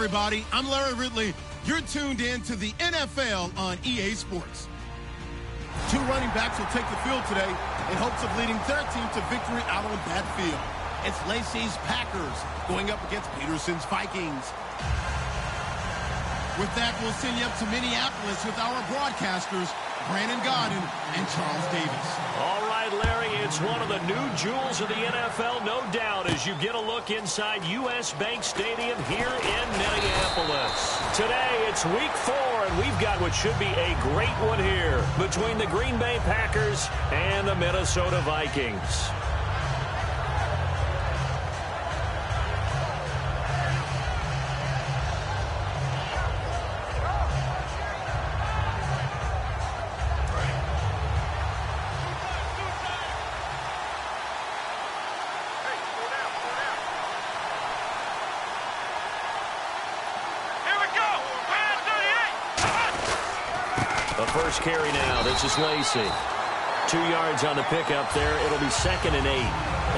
everybody. I'm Larry Ridley. You're tuned in to the NFL on EA Sports. Two running backs will take the field today in hopes of leading their team to victory out on that field. It's Lacey's Packers going up against Peterson's Vikings. With that, we'll send you up to Minneapolis with our broadcasters, Brandon Godden and Charles Davis. All right, Larry, it's one of the new jewels of the NFL, no doubt, as you get a look inside U.S. Bank Stadium here in Minneapolis. Today, it's Week 4, and we've got what should be a great one here between the Green Bay Packers and the Minnesota Vikings. First carry now. This is Lacey. 2 yards on the pickup there. It'll be 2nd and 8.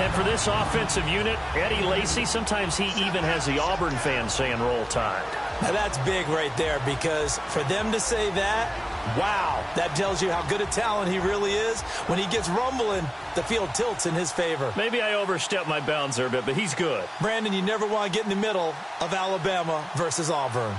And for this offensive unit, Eddie Lacy, sometimes he even has the Auburn fans saying roll tide. Now that's big right there, because for them to say that, wow, that tells you how good a talent he really is. When he gets rumbling, the field tilts in his favor. Maybe I overstepped my bounds there a bit, but he's good. Brandon, you never want to get in the middle of Alabama versus Auburn.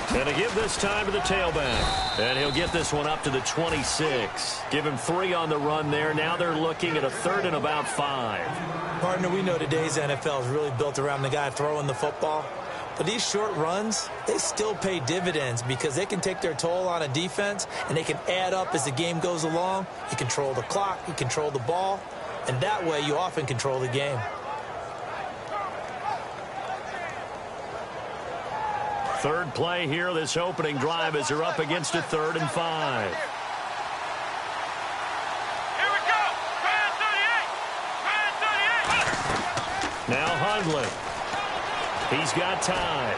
And to give this time to the tailback. And he'll get this one up to the 26. Give him 3 on the run there. Now they're looking at a 3rd and about 5. Partner, we know today's NFL is really built around the guy throwing the football. But these short runs, they still pay dividends because they can take their toll on a defense, and they can add up as the game goes along. You control the clock, you control the ball, and that way you often control the game. Third play here, this opening drive, as they're up against a 3rd and 5. Here we go! Try 38! Now Hundley. He's got time.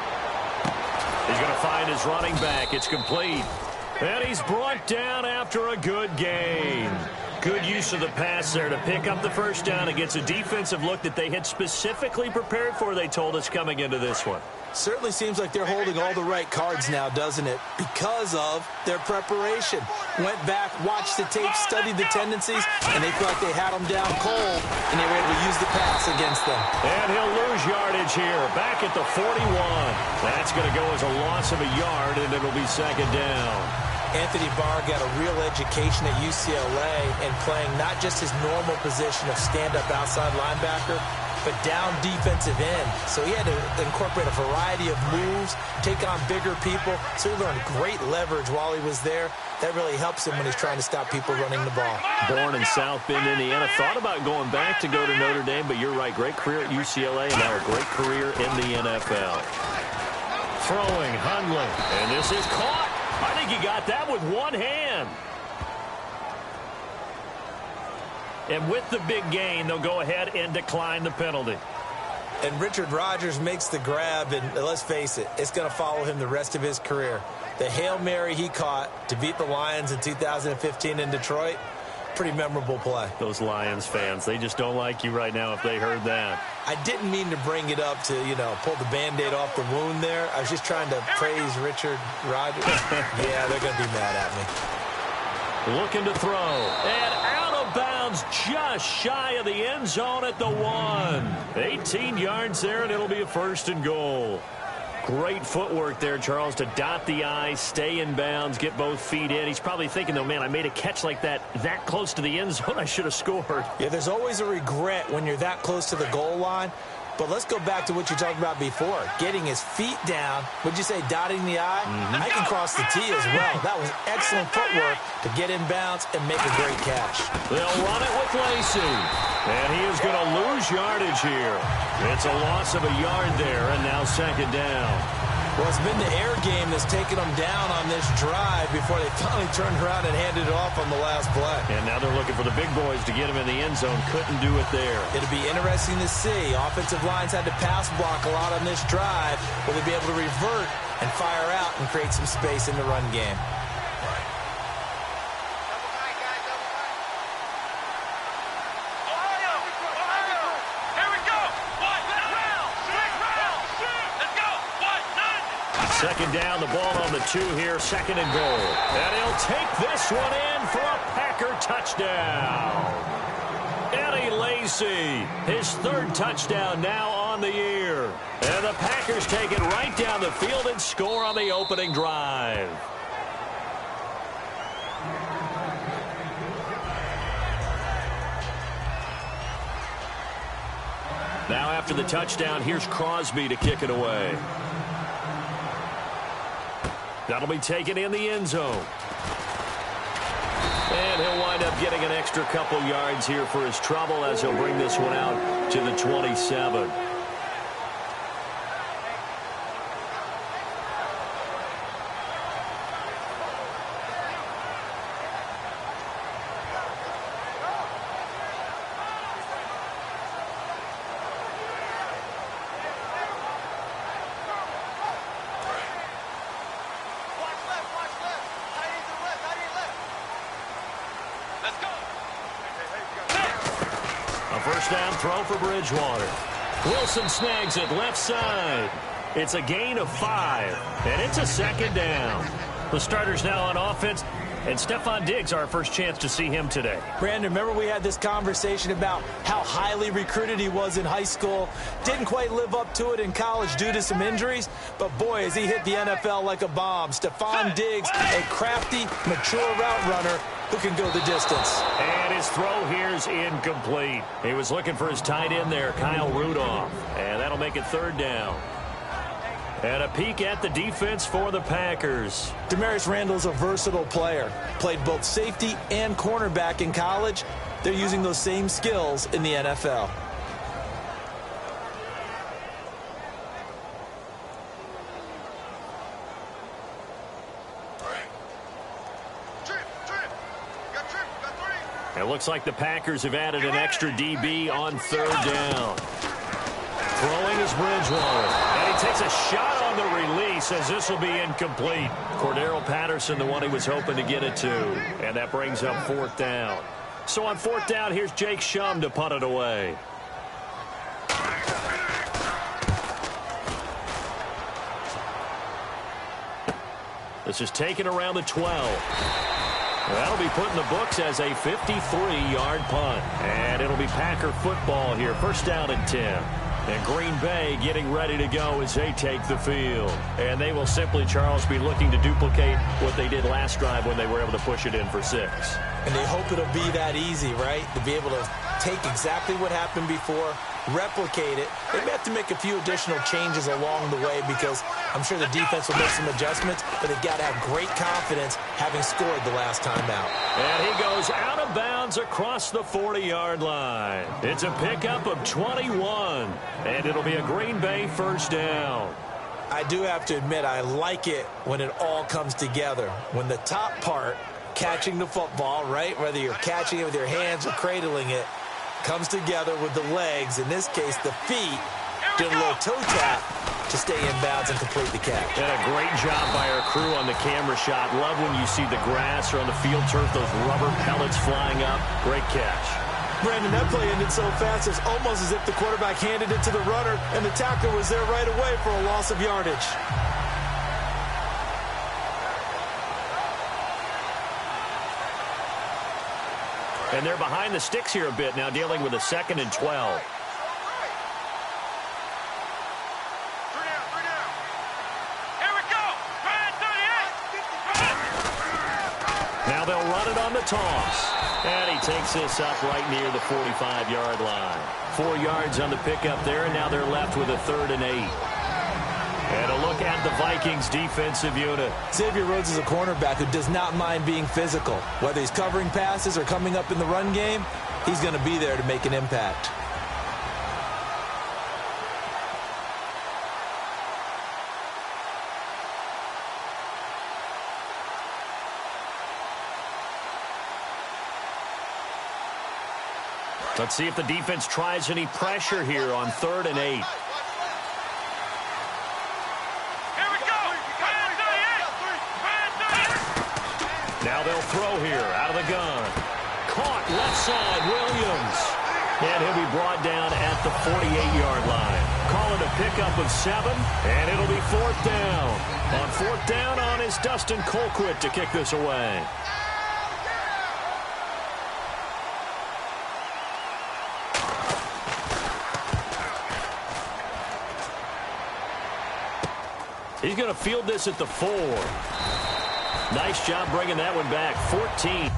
He's going to find his running back. It's complete. And he's brought down after a good gain. Good use of the pass there to pick up the first down against a defensive look that they had specifically prepared for, they told us, coming into this one. Certainly seems like they're holding all the right cards now, doesn't it? Because of their preparation. Went back, watched the tape, studied the tendencies, and they felt like they had them down cold, and they were able to use the pass against them. And he'll lose yardage here, back at the 41. That's going to go as a loss of a yard, and it'll be 2nd down. Anthony Barr got a real education at UCLA in playing not just his normal position of stand-up outside linebacker, but down defensive end. So he had to incorporate a variety of moves, take on bigger people. So he learned great leverage while he was there. That really helps him when he's trying to stop people running the ball. Born in South Bend, Indiana. Thought about going back to go to Notre Dame, but you're right. Great career at UCLA and now a great career in the NFL. Throwing, Hundley. And this is caught. I think he got that with one hand. And with the big gain, they'll go ahead and decline the penalty. And Richard Rodgers makes the grab, and let's face it, it's going to follow him the rest of his career. The Hail Mary he caught to beat the Lions in 2015 in Detroit, pretty memorable play. Those Lions fans, they just don't like you right now if they heard that. I didn't mean to bring it up to, pull the Band-Aid off the wound there. I was just trying to praise Richard Rodgers. Yeah, they're going to be mad at me. Looking to throw. And out of bounds, just shy of the end zone at the 1. 18 yards there, and it'll be a 1st and goal. Great footwork there, Charles, to dot the I, stay in bounds, get both feet in. He's probably thinking, though, man, I made a catch like that close to the end zone. I should have scored. Yeah, there's always a regret when you're that close to the goal line. But let's go back to what you talked about before. Getting his feet down. Would you say dotting the I? I can cross the T as well. That was excellent footwork to get in bounds and make a great catch. They'll run it with Lacey. And he is going to lose yardage here. It's a loss of a yard there, and now 2nd down. Well, it's been the air game that's taken them down on this drive before they finally turned around and handed it off on the last play. And now they're looking for the big boys to get them in the end zone. Couldn't do it there. It'll be interesting to see. Offensive lines had to pass block a lot on this drive. Will they be able to revert and fire out and create some space in the run game? Second down, the ball on the 2 here, second and goal. And he'll take this one in for a Packer touchdown. Eddie Lacy, his 3rd touchdown now on the year. And the Packers take it right down the field and score on the opening drive. Now after the touchdown, here's Crosby to kick it away. That'll be taken in the end zone. And he'll wind up getting an extra couple yards here for his trouble as he'll bring this one out to the 27. First down throw for Bridgewater. Wilson snags it left side. It's a gain of 5, and it's a second down. The starter's now on offense, and Stephon Diggs, our first chance to see him today. Brandon, remember we had this conversation about how highly recruited he was in high school. Didn't quite live up to it in college due to some injuries, but boy, has he hit the NFL like a bomb. Stephon Diggs, a crafty, mature route runner who can go the distance. And his throw here's incomplete. He was looking for his tight end there, Kyle Rudolph. And that'll make it 3rd down. And a peek at the defense for the Packers. Demarius Randall's a versatile player. Played both safety and cornerback in college. They're using those same skills in the NFL. It looks like the Packers have added an extra DB on 3rd down. Throwing is Bridgewater. And he takes a shot on the release as this will be incomplete. Cordero Patterson, the one he was hoping to get it to. And that brings up 4th down. So on 4th down, here's Jake Shum to punt it away. This is taken around the 12. That'll be put in the books as a 53-yard punt. And it'll be Packer football here. First down and 10. And Green Bay getting ready to go as they take the field. And they will simply, Charles, be looking to duplicate what they did last drive when they were able to push it in for 6. And they hope it'll be that easy, right? To be able to take exactly what happened before, replicate it. They may have to make a few additional changes along the way because I'm sure the defense will make some adjustments, but they've got to have great confidence having scored the last time out. And he goes out of bounds across the 40-yard line. It's a pickup of 21, and it'll be a Green Bay first down. I do have to admit, I like it when it all comes together. When the top part, catching the football, right, whether you're catching it with your hands or cradling it, comes together with the legs, in this case the feet, doing a little toe tap to stay in bounds and complete the catch. And a great job by our crew on the camera shot. Love when you see the grass or on the field turf, those rubber pellets flying up. Great catch. Brandon, that play ended so fast, it's almost as if the quarterback handed it to the runner and the tackler was there right away for a loss of yardage. And they're behind the sticks here a bit now, dealing with a 2nd and 12. Now they'll run it on the toss. And he takes this up right near the 45-yard line. 4 yards on the pickup there, and now they're left with a 3rd and 8. And a look at the Vikings defensive unit. Xavier Rhodes is a cornerback who does not mind being physical. Whether he's covering passes or coming up in the run game, he's going to be there to make an impact. Let's see if the defense tries any pressure here on 3rd and 8. Now they'll throw here out of the gun. Caught left side, Williams. And he'll be brought down at the 48-yard line. Call it a pickup of 7, and it'll be 4th down. On 4th down on is Dustin Colquitt to kick this away. He's going to field this at the 4. Nice job bringing that one back. 14.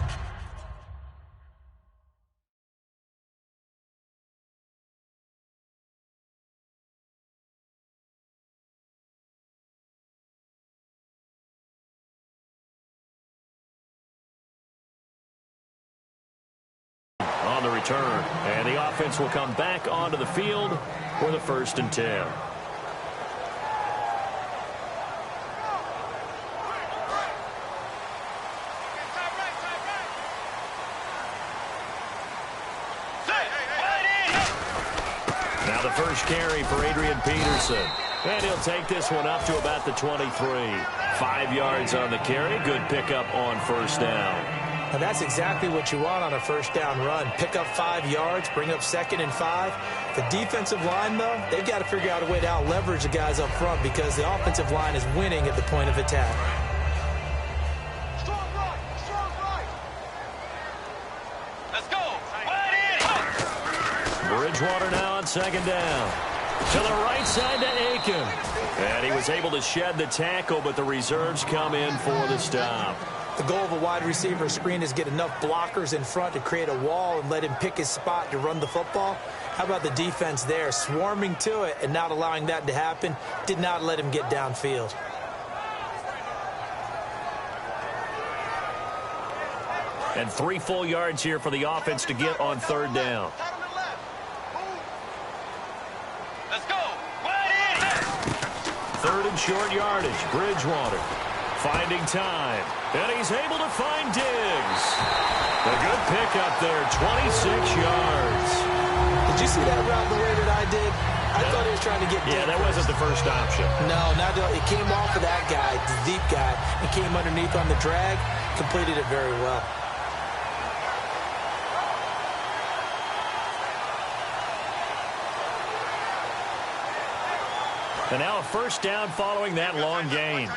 On the return. And the offense will come back onto the field for the 1st and 10. Now the first carry for Adrian Peterson. And he'll take this one up to about the 23. 5 yards on the carry. Good pickup on 1st down. And that's exactly what you want on a 1st down run. Pick up 5 yards, bring up 2nd and 5. The defensive line, though, they've got to figure out a way to out-leverage the guys up front because the offensive line is winning at the point of attack. Let's go. Bridgewater now on 2nd down. To the right side to Aiken. And he was able to shed the tackle, but the reserves come in for the stop. The goal of a wide receiver screen is get enough blockers in front to create a wall and let him pick his spot to run the football. How about the defense there, swarming to it and not allowing that to happen? Did not let him get downfield. And 3 full yards here for the offense to get on 3rd down. Let's go. 3rd and short yardage. Bridgewater finding time. And he's able to find Diggs. A good pickup there, 26 yards. Did you see that route the way that I did? I thought he was trying to get deep. Yeah, that wasn't the first option. No, not it came off of that guy, the deep guy, and came underneath on the drag. Completed it very well. And now a 1st down following that long gain.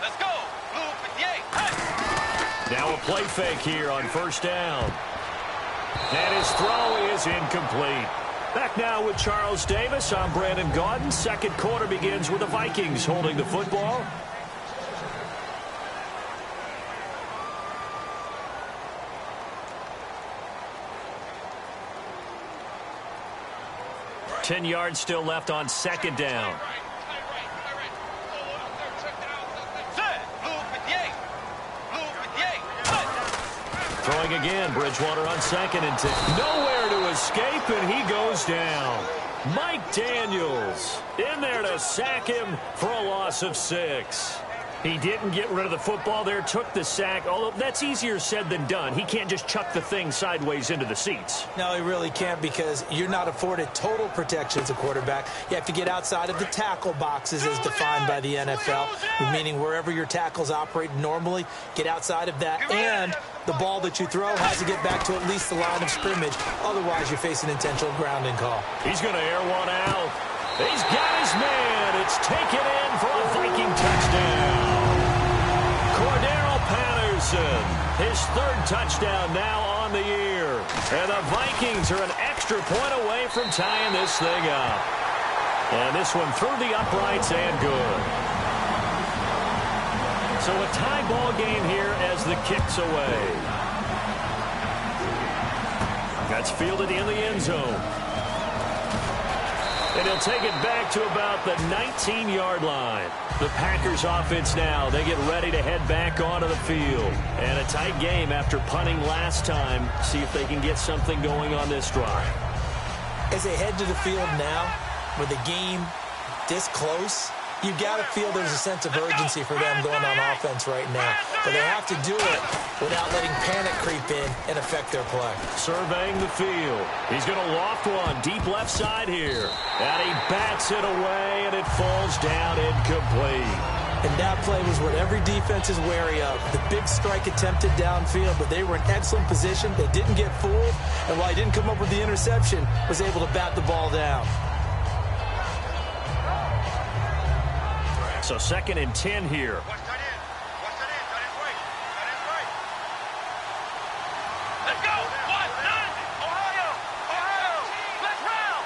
Let's go. Blue 58. Now a play fake here on 1st down. And his throw is incomplete. Back now with Charles Davis. I'm Brandon Gaudin. 2nd quarter begins with the Vikings holding the football. Ten yards still left on 2nd down. Throwing again, Bridgewater on 2nd and 10. Nowhere to escape, and he goes down. Mike Daniels in there to sack him for a loss of 6. He didn't get rid of the football there, took the sack, although that's easier said than done. He can't just chuck the thing sideways into the seats. No, he really can't because you're not afforded total protection as a quarterback. You have to get outside of the tackle boxes as defined by the NFL, meaning wherever your tackles operate normally, get outside of that. And the ball that you throw has to get back to at least the line of scrimmage. Otherwise, you face an intentional grounding call. He's going to air one out. He's got his man. It's taken in for a Viking touchdown. Cordero Patterson, his 3rd touchdown now on the year. And the Vikings are an extra point away from tying this thing up. And this one through the uprights and good. So a tie ball game here as the kick's away. That's fielded in the end zone. And he'll take it back to about the 19-yard line. The Packers offense now, they get ready to head back onto the field. And a tight game after punting last time. See if they can get something going on this drive. As they head to the field now, with the game this close, You've got to feel there's a sense of urgency for them going on offense right now. But they have to do it without letting panic creep in and affect their play. Surveying the field. He's going to loft one deep left side here. And he bats it away, and it falls down incomplete. And that play was what every defense is wary of. The big strike attempted downfield, but they were in excellent position. They didn't get fooled. And while he didn't come up with the interception, was able to bat the ball down. So 2nd and 10 here. Let's go! Ohio! Let's round!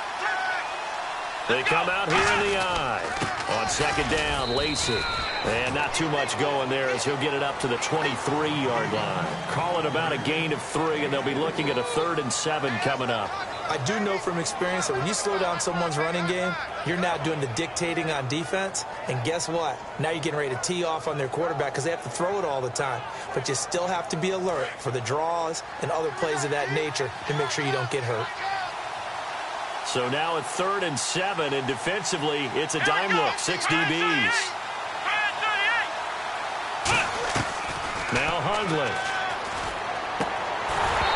They come out here in the eye. On 2nd down, Lacey. And not too much going there as he'll get it up to the 23-yard line. Call it about a gain of 3, and they'll be looking at a 3rd and 7 coming up. I do know from experience that when you slow down someone's running game, you're now doing the dictating on defense. And guess what? Now you're getting ready to tee off on their quarterback because they have to throw it all the time. But you still have to be alert for the draws and other plays of that nature to make sure you don't get hurt. So now at 3rd and 7, and defensively, it's a dime look. 6 DBs. Now Hundley.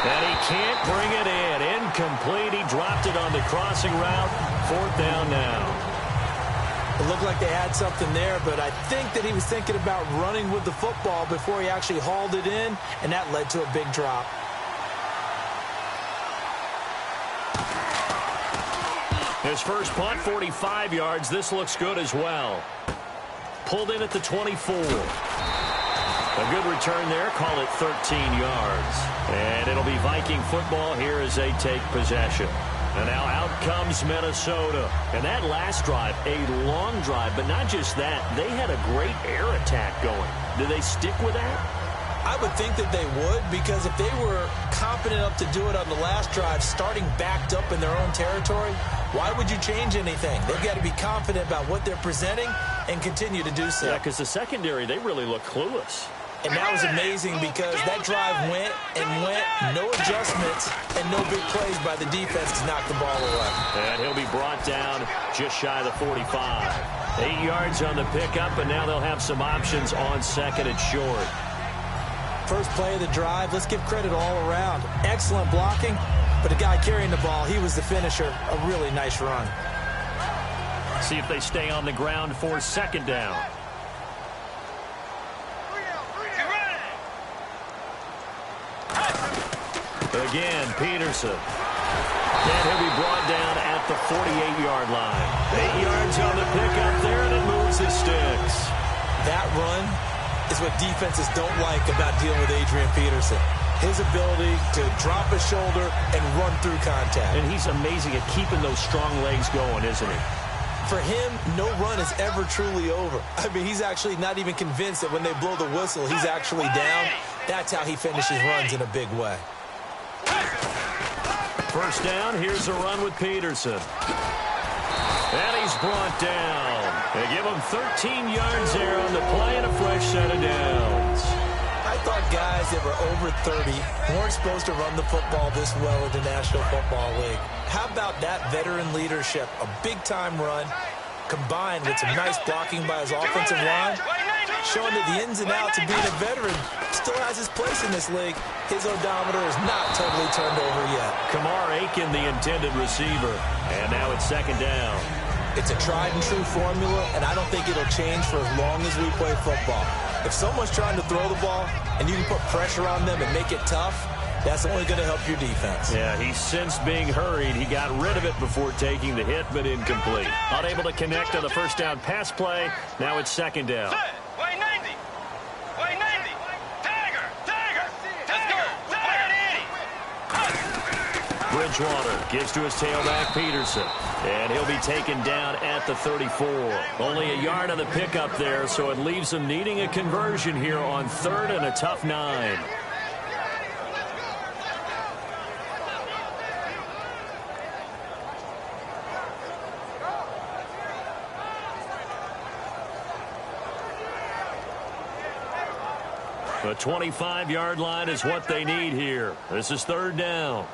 And he can't bring it in. Incomplete. He dropped it on the crossing route. 4th down now. It looked like they had something there, but I think that he was thinking about running with the football before he actually hauled it in, and that led to a big drop. His first punt, 45 yards. This looks good as well. Pulled in at the 24. A good return there. Call it 13 yards. And it'll be Viking football here as they take possession. And now out comes Minnesota. And that last drive, a long drive, but not just that. They had a great air attack going. Do they stick with that? I would think that they would, because if they were confident enough to do it on the last drive, starting backed up in their own territory, why would you change anything? They've got to be confident about what they're presenting and continue to do so. Yeah, because the secondary, they really look clueless. And that was amazing because that drive went and went, no adjustments, and no big plays by the defense to knock the ball away. And he'll be brought down just shy of the 45. 8 yards on the pickup, and now they'll have some options on 2nd and short. First play of the drive, let's give credit all around. Excellent blocking, but the guy carrying the ball, he was the finisher. A really nice run. See if they stay on the ground for 2nd down. Again, Peterson. And he'll be brought down at the 48-yard line. 8 yards on the pickup there, and it moves his sticks. That run is what defenses don't like about dealing with Adrian Peterson. His ability to drop a shoulder and run through contact. And he's amazing at keeping those strong legs going, isn't he? For him, no run is ever truly over. I mean, he's actually not even convinced that when they blow the whistle, he's actually down. That's how he finishes runs in a big way. First down, here's a run with Peterson. And he's brought down. They give him 13 yards there on the play and a fresh set of downs. I thought guys that were over 30 weren't supposed to run the football this well in the National Football League. How about that veteran leadership? A big-time run combined with some nice blocking by his offensive line, showing that the ins and outs of being a veteran still has his place in this league. His odometer is not totally turned over yet. Kamar Aiken, the intended receiver. And now it's 2nd down. It's a tried-and-true formula, and I don't think it'll change for as long as we play football. If someone's trying to throw the ball and you can put pressure on them and make it tough, that's only going to help your defense. Yeah, he's since being hurried. He got rid of it before taking the hit, but incomplete. Unable to connect on the first down pass play. Now it's 2nd down. Way 90. Way 90. Tiger. Tiger. Let's go. Tiger 80. Bridgewater gives to his tailback, Peterson. And he'll be taken down at the 34. Only a yard on the pickup there, so it leaves him needing a conversion here on 3rd and a tough 9. The 25-yard line is what they need here. This is 3rd down.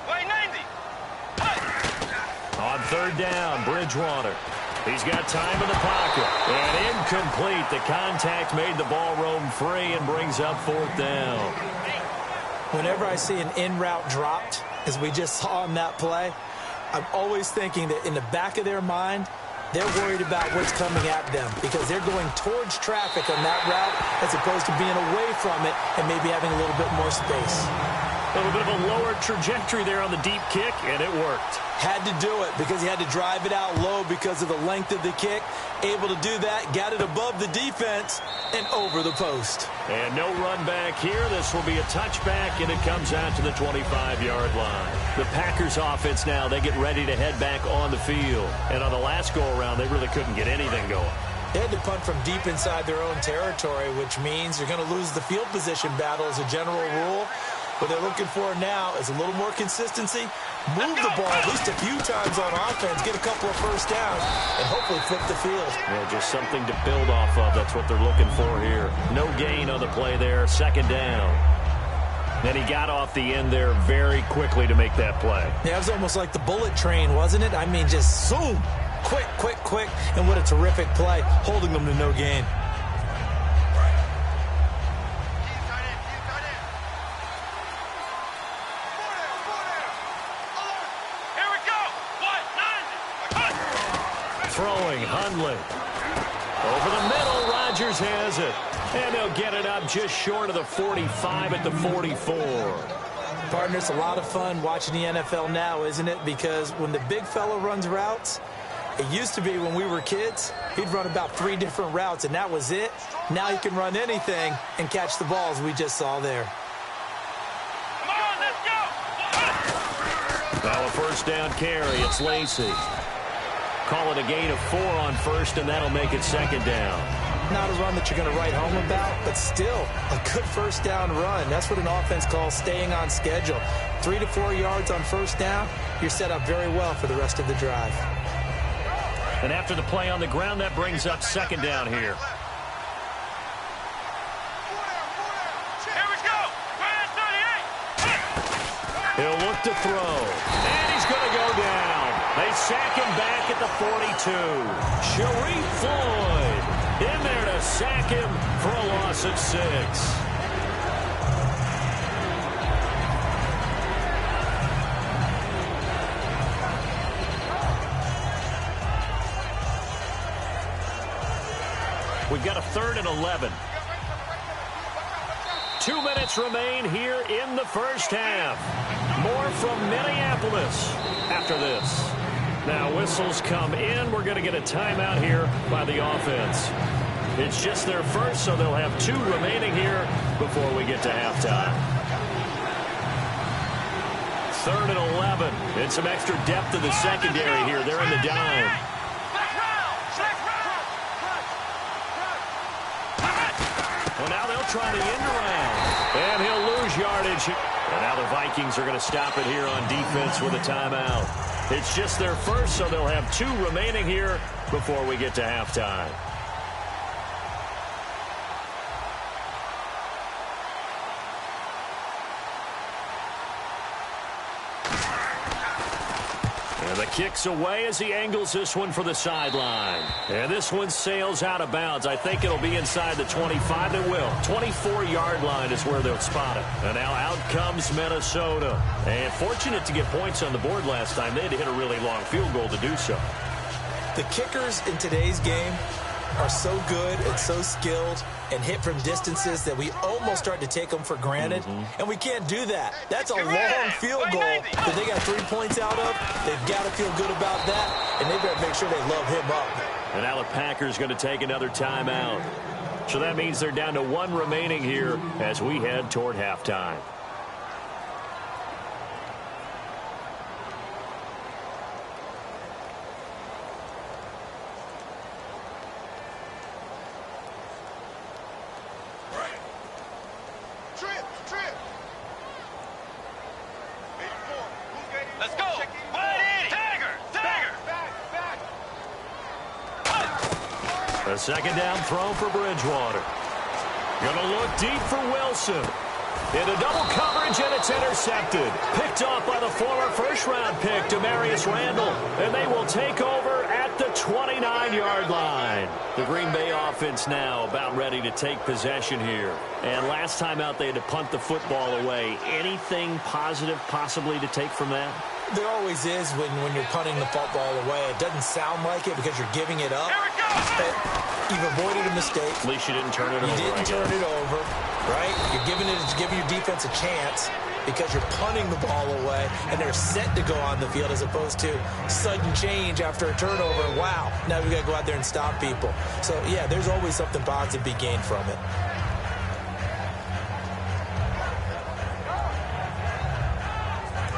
Way 90. On 3rd down, Bridgewater. He's got time in the pocket. And incomplete. The contact made the ball roam free and brings up 4th down. Whenever I see an in-route dropped, as we just saw in that play, I'm always thinking that in the back of their mind, they're worried about what's coming at them because they're going towards traffic on that route as opposed to being away from it and maybe having a little bit more space. A little bit of a lower trajectory there on the deep kick, and it worked. Had to do it because he had to drive it out low because of the length of the kick. Able to do that, got it above the defense and over the post. And no run back here. This will be a touchback, and it comes out to the 25-yard line. The Packers offense now, they get ready to head back on the field. And on the last go-around, they really couldn't get anything going. They had to punt from deep inside their own territory, which means you're going to lose the field position battle as a general rule. What they're looking for now is a little more consistency, move the ball at least a few times on offense, get a couple of first downs, and hopefully flip the field. Yeah, just something to build off of. That's what they're looking for here. No gain on the play there, 2nd down. Then he got off the end there very quickly to make that play. Yeah, it was almost like the bullet train, wasn't it? I mean, just zoom, quick, quick, quick, and what a terrific play, holding them to no gain. Throwing, Hundley. Over the middle, Rodgers has it. And they'll get it up just short of the 45 at the 44. Partner, it's a lot of fun watching the NFL now, isn't it? Because when the big fella runs routes, it used to be when we were kids, he'd run about 3 different routes, and that was it. Now he can run anything and catch the balls we just saw there. Come on, let's go! Now a 1st down carry. It's Lacy. Call it a gain of 4 on 1st, and that'll make it 2nd down. Not a run that you're going to write home about, but still a good 1st down run. That's what an offense calls staying on schedule. 3 to 4 yards on 1st down, you're set up very well for the rest of the drive. And after the play on the ground, that brings up 2nd down here. Here we go! Right at 38! He'll look to throw. And he's going to go down. They sack him back at the 42. Sharif Floyd in there to sack him for a loss of 6. We've got a 3rd and 11. 2 minutes remain here in the 1st half. More from Minneapolis after this. Now whistles come in. We're going to get a timeout here by the offense. It's just their first, so they'll have 2 remaining here before we get to halftime. 3rd and 11. And some extra depth in the secondary here. They're in the dime. Well, now they'll try the end around. And he'll lose yardage. And now the Vikings are going to stop it here on defense with a timeout. It's just their first, so they'll have 2 remaining here before we get to halftime. And the kick's away as he angles this one for the sideline. And this one sails out of bounds. I think it'll be inside the 25. It will. 24-yard line is where they'll spot it. And now out comes Minnesota. And fortunate to get points on the board last time. They had to hit a really long field goal to do so. The kickers in today's game are so good and so skilled and hit from distances that we almost start to take them for granted. And we can't do that. That's a long field goal that they got 3 points out of. They've got to feel good about that, and they better make sure they love him up. And now the Packers going to take another timeout. So that means they're down to 1 remaining here as we head toward halftime. Let's go! Dagger! A 2nd down throw for Bridgewater. Gonna look deep for Wilson. Into double coverage, and it's intercepted. Picked off by the former 1st-round pick, Demarius Randall. And they will take over at the 29-yard line. The Green Bay offense now about ready to take possession here. And last time out, they had to punt the football away. Anything positive possibly to take from that? There always is when you're punting the football away. It doesn't sound like it because you're giving it up. But you've avoided a mistake. At least you didn't turn it over. You didn't turn it over, right? You're giving your defense a chance because you're punting the ball away, and they're set to go on the field as opposed to sudden change after a turnover. Wow, now we got to go out there and stop people. So, yeah, there's always something positive to be gained from it.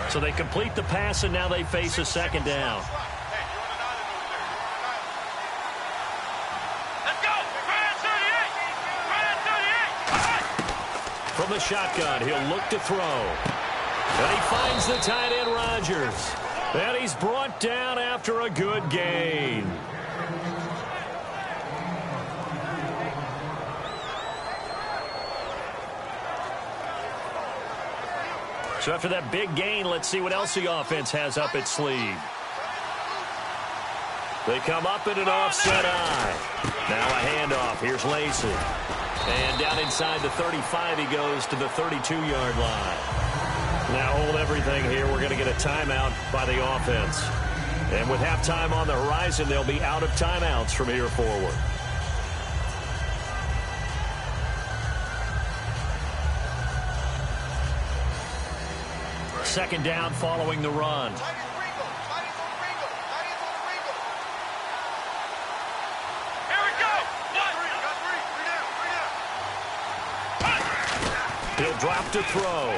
So they complete the pass, and now they face a second down. Let's go! From the shotgun, he'll look to throw. And he finds the tight end, Rodgers. And he's brought down after a good gain. So after that big gain, let's see what else the offense has up its sleeve. They come up in an offset eye. Now a handoff. Here's Lacey. And down inside the 35, he goes to the 32-yard line. Now hold everything here. We're going to get a timeout by the offense. And with halftime on the horizon, they'll be out of timeouts from here forward. Second down following the run. He'll drop to throw.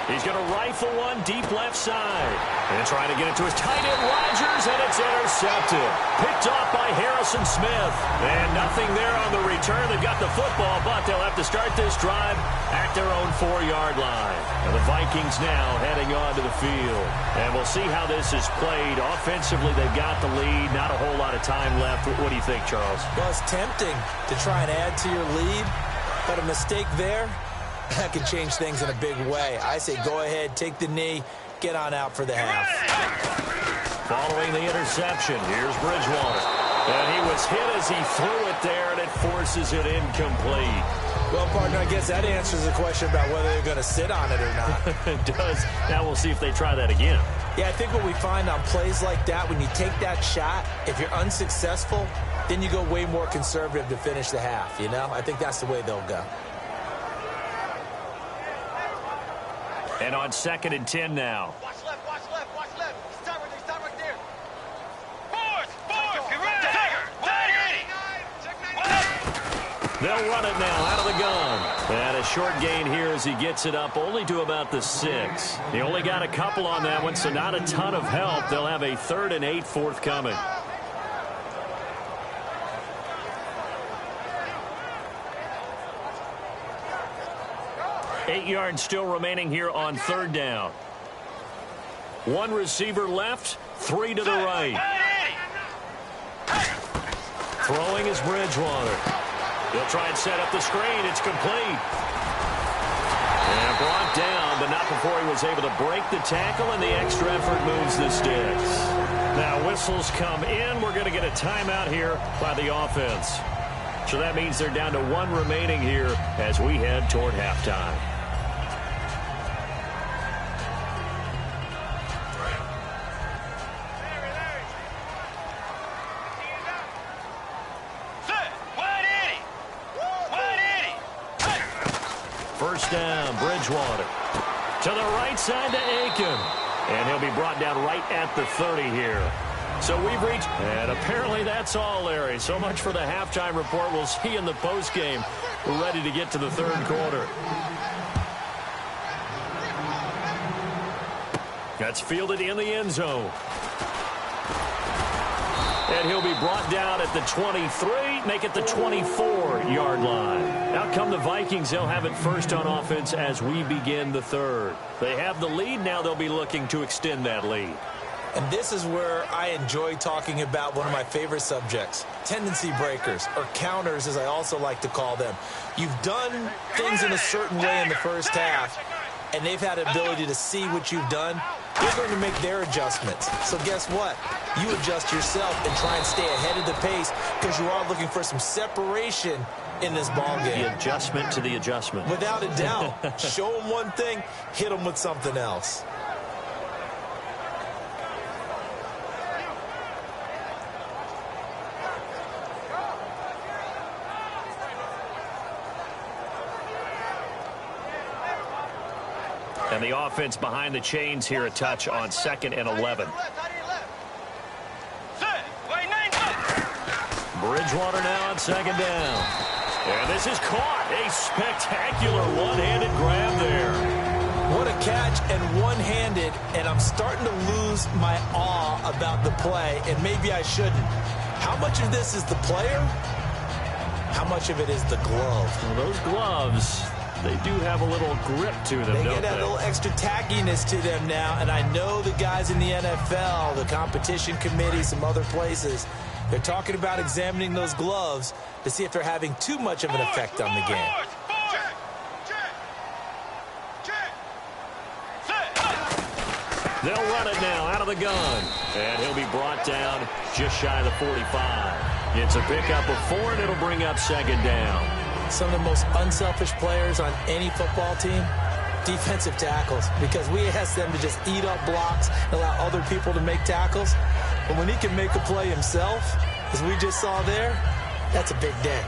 He's going to rifle one deep left side. And trying to get it to his tight end, Rodgers, and it's intercepted. Picked off by Harrison Smith. And nothing there on the return. They've got the football, but they'll have to start this drive at their own 4-yard line. And the Vikings now heading onto the field. And we'll see how this is played. Offensively, they've got the lead. Not a whole lot of time left. What do you think, Charles? Well, it's tempting to try and add to your lead. But a mistake there, that could change things in a big way. I say go ahead, take the knee, get on out for the half. Following the interception, here's Bridgewater. And he was hit as he threw it there, and it forces it incomplete. Well, partner, I guess that answers the question about whether they're going to sit on it or not. It does. Now we'll see if they try that again. Yeah, I think what we find on plays like that, when you take that shot, if you're unsuccessful, then you go way more conservative to finish the half, you know? I think that's the way they'll go. And on 2nd and 10 now. Watch left, watch left, watch left. Stop right there. Force, Tiger. They'll run it now out of the gun. And a short gain here as he gets it up only to about the 6. He only got a couple on that one, so not a ton of help. They'll have a 3rd and 8 forthcoming. Eight yards still remaining here on 3rd down. One receiver left, 3 to the right. Throwing is Bridgewater. He'll try and set up the screen. It's complete. And brought down, but not before he was able to break the tackle, and the extra effort moves the sticks. Now whistles come in. We're going to get a timeout here by the offense. So that means they're down to 1 remaining here as we head toward halftime. First down, Bridgewater. To the right side to Aiken. And he'll be brought down right at the 30 here. So we've reached, and apparently that's all, Larry. So much for the halftime report. We'll see you in the postgame. We're ready to get to the 3rd quarter. That's fielded in the end zone. And he'll be brought down at the 23, make it the 24-yard line. Out come the Vikings. They'll have it first on offense as we begin the 3rd. They have the lead. Now they'll be looking to extend that lead. And this is where I enjoy talking about one of my favorite subjects, tendency breakers, or counters as I also like to call them. You've done things in a certain way in the first half, and they've had an ability to see what you've done they're going to make their adjustments. So guess what? You adjust yourself and try and stay ahead of the pace because you are looking for some separation in this ball game. The adjustment to the adjustment. Without a doubt. Show them one thing, hit them with something else. And the offense behind the chains here, a touch on 2nd and 11. Bridgewater now on 2nd down. And this is caught. A spectacular one-handed grab there. What a catch and one-handed, and I'm starting to lose my awe about the play, and maybe I shouldn't. How much of this is the player? How much of it is the glove? Well, those gloves, they do have a little grip to them, They don't get that little extra tackiness to them now, and I know the guys in the NFL, the competition committee, some other places, they're talking about examining those gloves to see if they're having too much of an effect on the game. They'll run it now out of the gun. And he'll be brought down just shy of the 45. It's a pickup of 4, and it'll bring up 2nd down. Some of the most unselfish players on any football team, defensive tackles, because we ask them to just eat up blocks and allow other people to make tackles. But when he can make a play himself, as we just saw there, that's a big day.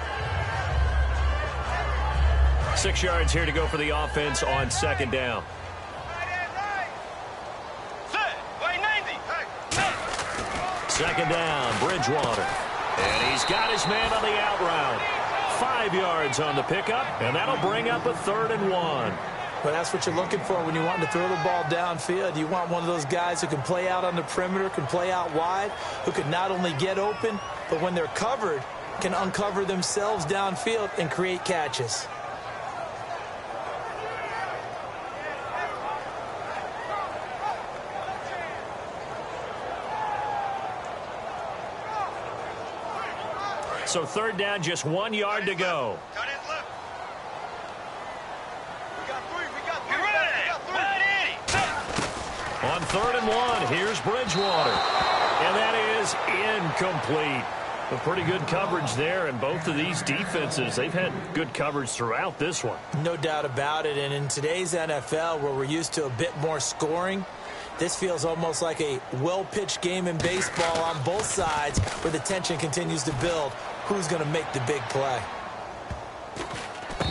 6 yards here to go for the offense on 2nd down. Second down, Bridgewater. And he's got his man on the out route. 5 yards on the pickup, and that'll bring up a 3rd and 1. Well, that's what you're looking for when you want to throw the ball downfield. You want one of those guys who can play out on the perimeter, can play out wide, who can not only get open, but when they're covered, can uncover themselves downfield and create catches. So 3rd down, just 1 yard to go. On 3rd and 1, here's Bridgewater. And that is incomplete. A pretty good coverage there, and both of these defenses, they've had good coverage throughout this one. No doubt about it, and in today's NFL, where we're used to a bit more scoring, this feels almost like a well-pitched game in baseball on both sides where the tension continues to build. Who's going to make the big play?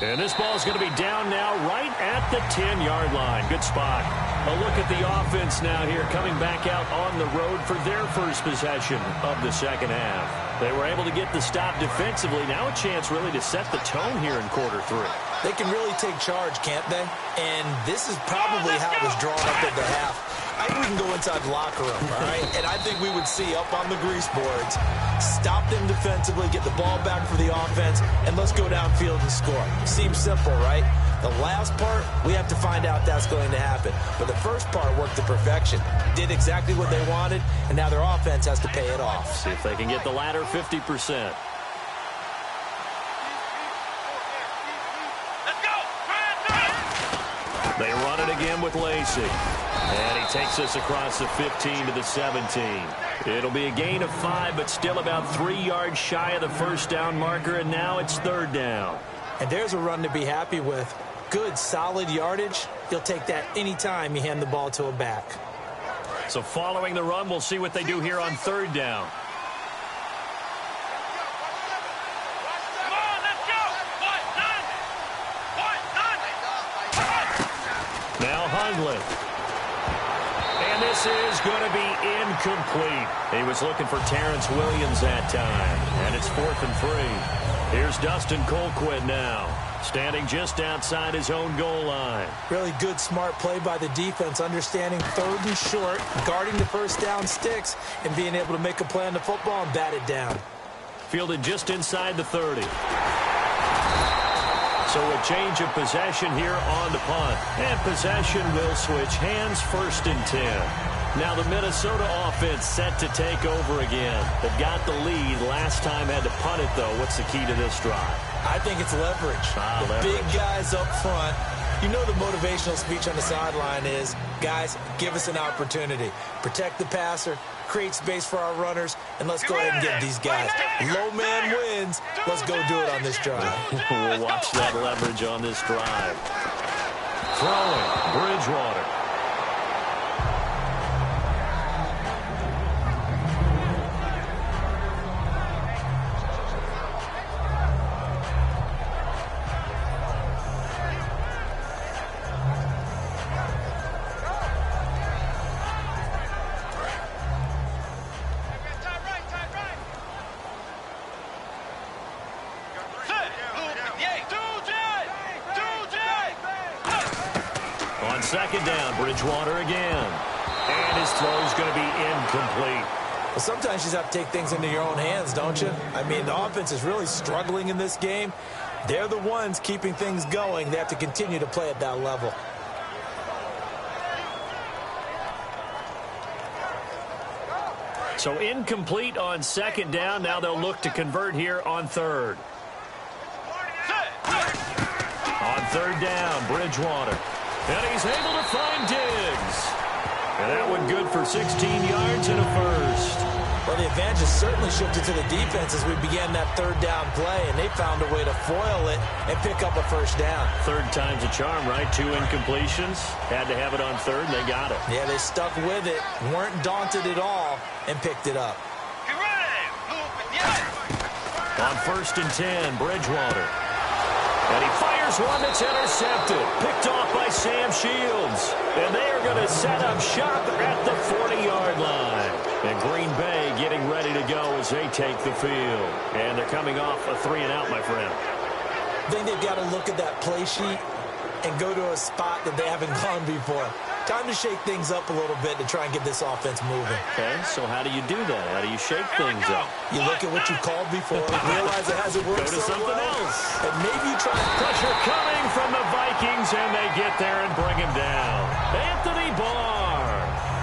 And this ball is going to be down now right at the 10-yard line. Good spot. A look at the offense now here, coming back out on the road for their first possession of the 2nd half. They were able to get the stop defensively. Now a chance really to set the tone here in quarter 3. They can really take charge, can't they? And this is probably how it was drawn up at the half. I think we can go inside the locker room, all right? And I think we would see up on the grease boards, stop them defensively, get the ball back for the offense, and let's go downfield and score. Seems simple, right? The last part, we have to find out that's going to happen. But the first part worked to perfection. Did exactly what they wanted, and now their offense has to pay it off. See if they can get the latter 50%. They run it again with Lacey. And he takes us across the 15 to the 17. It'll be a gain of 5, but still about 3 yards shy of the first down marker, and now it's 3rd down. And there's a run to be happy with. Good, solid yardage. You'll take that anytime you hand the ball to a back. So following the run, we'll see what they do here on 3rd down. Now Hundley. And this is going to be incomplete. He was looking for Terrence Williams that time. And it's 4th and 3. Here's Dustin Colquitt now, standing just outside his own goal line. Really good, smart play by the defense, understanding 3rd and short, guarding the first down sticks, and being able to make a play on the football and bat it down. Fielded just inside the 30. So a change of possession here on the punt. And possession will switch hands, 1st and 10. Now the Minnesota offense set to take over again. They've got the lead. Last time had to punt it, though. What's the key to this drive? I think it's leverage. Leverage. Big guys up front You know the motivational speech on the sideline is, guys, give us an opportunity. Protect the passer, create space for our runners, and let's go ahead and get these guys. Low man wins. Let's go do it on this drive. We'll watch that leverage on this drive. Throwing, Bridgewater. On second down, Bridgewater again. And his throw's going to be incomplete. Well, sometimes you just have to take things into your own hands, don't you? I mean, the offense is really struggling in this game. They're the ones keeping things going. They have to continue to play at that level. So incomplete on second down. Now they'll look to convert here on third. On third down, Bridgewater. And he's able to find Diggs. And that one good for 16 yards and a first. Well, the advantage has certainly shifted to the defense as we began that third down play, and they found a way to foil it and pick up a first down. Third time's a charm, right? 2 incompletions. Had to have it on third, and they got it. Yeah, they stuck with it, weren't daunted at all, and picked it up. On first and 10, Bridgewater. And he fires one that's intercepted. Picked off by Sam Shields. And they are going to set up shop at the 40-yard line. And Green Bay getting ready to go as they take the field. And they're coming off a 3-and-out, my friend. I think they've got to look at that play sheet and go to a spot that they haven't gone before. Time to shake things up a little bit to try and get this offense moving. Okay, so how do you do that? How do you shake things up? You look at what you called before, realize it hasn't worked Go to so something well, else. and maybe you try. Pressure coming from the Vikings, and they get there and bring him down. Anthony Barr